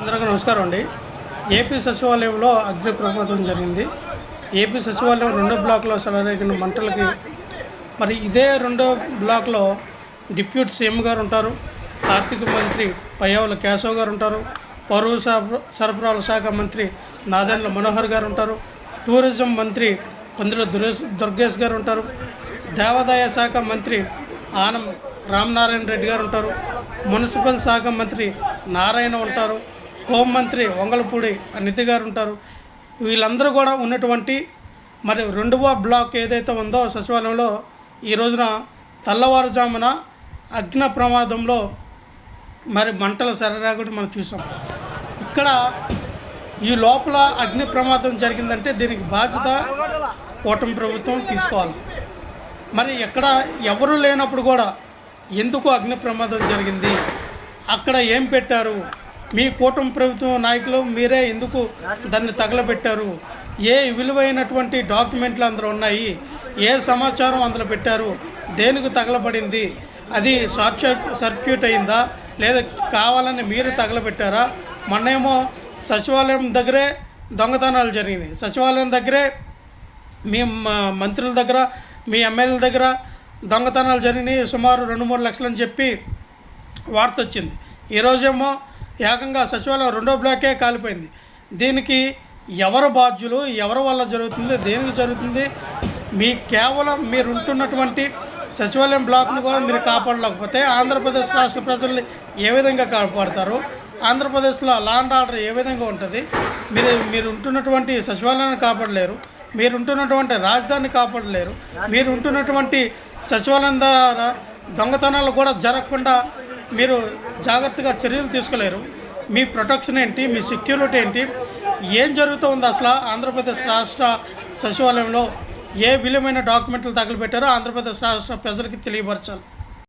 అందరికీ నమస్కారం అండి. ఏపీ సచివాలయంలో అగ్ని ప్రమాదం జరిగింది. ఏపీ సచివాలయం రెండో బ్లాక్లో చెలరేగిన మంటలకి మరి ఇదే రెండో బ్లాక్లో డిప్యూటీ సీఎం గారు ఉంటారు, ఆర్థిక మంత్రి పయ్యావుల కేశవ్ గారు ఉంటారు, పౌర సరఫరాల శాఖ మంత్రి నాదెండ్ల మనోహర్ గారు ఉంటారు, టూరిజం మంత్రి కొందుల దుర్గేష్ గారు ఉంటారు, దేవాదాయ శాఖ మంత్రి ఆనం రామనారాయణ రెడ్డి గారు ఉంటారు, మున్సిపల్ శాఖ మంత్రి నారాయణ ఉంటారు, హోంమంత్రి వంగలపూడి అనితి గారు ఉంటారు. వీళ్ళందరూ కూడా ఉన్నటువంటి మరి రెండవ బ్లాక్ ఏదైతే ఉందో సచివాలయంలో ఈ రోజున తెల్లవారుజామున అగ్ని ప్రమాదంలో మరి మంటల సరరాగుడు మనం చూసాం. ఇక్కడ ఈ లోపల అగ్ని ప్రమాదం జరిగిందంటే దీనికి బాధ్యత కూటమి ప్రభుత్వం తీసుకోవాలి. మరి ఎక్కడ ఎవరు లేనప్పుడు కూడా ఎందుకు అగ్ని ప్రమాదం జరిగింది, అక్కడ ఏం పెట్టారు, మీ కూటమి ప్రభుత్వం నాయకులు మీరే ఎందుకు దాన్ని తగలబెట్టారు, ఏ విలువైనటువంటి డాక్యుమెంట్లు అందులో ఉన్నాయి, ఏ సమాచారం అందులో పెట్టారు, దేనికి తగలబడింది, అది సర్క్యూట్ అయిందా లేదా కావాలని మీరు తగలబెట్టారా? మొన్నేమో సచివాలయం దగ్గరే దొంగతనాలు జరిగినాయి, సచివాలయం దగ్గరే మీ మంత్రుల దగ్గర మీ ఎమ్మెల్యేల దగ్గర దొంగతనాలు జరిగినాయి, సుమారు 2-3 లక్షలని చెప్పి వార్త వచ్చింది. ఈరోజేమో ఏకంగా సచివాలయం రెండో బ్లాకే కాలిపోయింది. దీనికి ఎవరు బాధ్యులు, ఎవరి వల్ల జరుగుతుంది, దేనికి జరుగుతుంది? కేవలం మీరు ఉంటున్నటువంటి సచివాలయం బ్లాక్ను కూడా మీరు కాపాడలేకపోతే ఆంధ్రప్రదేశ్ రాష్ట్ర ప్రజల్ని ఏ విధంగా కాపాడతారు? ఆంధ్రప్రదేశ్లో లా అండ్ ఆర్డర్ ఏ విధంగా ఉంటుంది? మీరు ఉంటున్నటువంటి సచివాలయాన్ని కాపాడలేరు, మీరు ఉంటున్నటువంటి రాజధానిని కాపాడలేరు, మీరు ఉంటున్నటువంటి సచివాలయం ద్వారా దొంగతనాలు కూడా జరగకుండా మీరు జాగ్రత్తగా చర్యలు తీసుకోలేరు. మీ ప్రొటెక్షన్ ఏంటి, మీ సెక్యూరిటీ ఏంటి, ఏం జరుగుతుంది అసలు? ఆంధ్రప్రదేశ్ రాష్ట్ర సచివాలయంలో ఏ విలువైన డాక్యుమెంట్లు తగలబెట్టారో ఆంధ్రప్రదేశ్ రాష్ట్ర ప్రజలకి తెలియపరచాలి.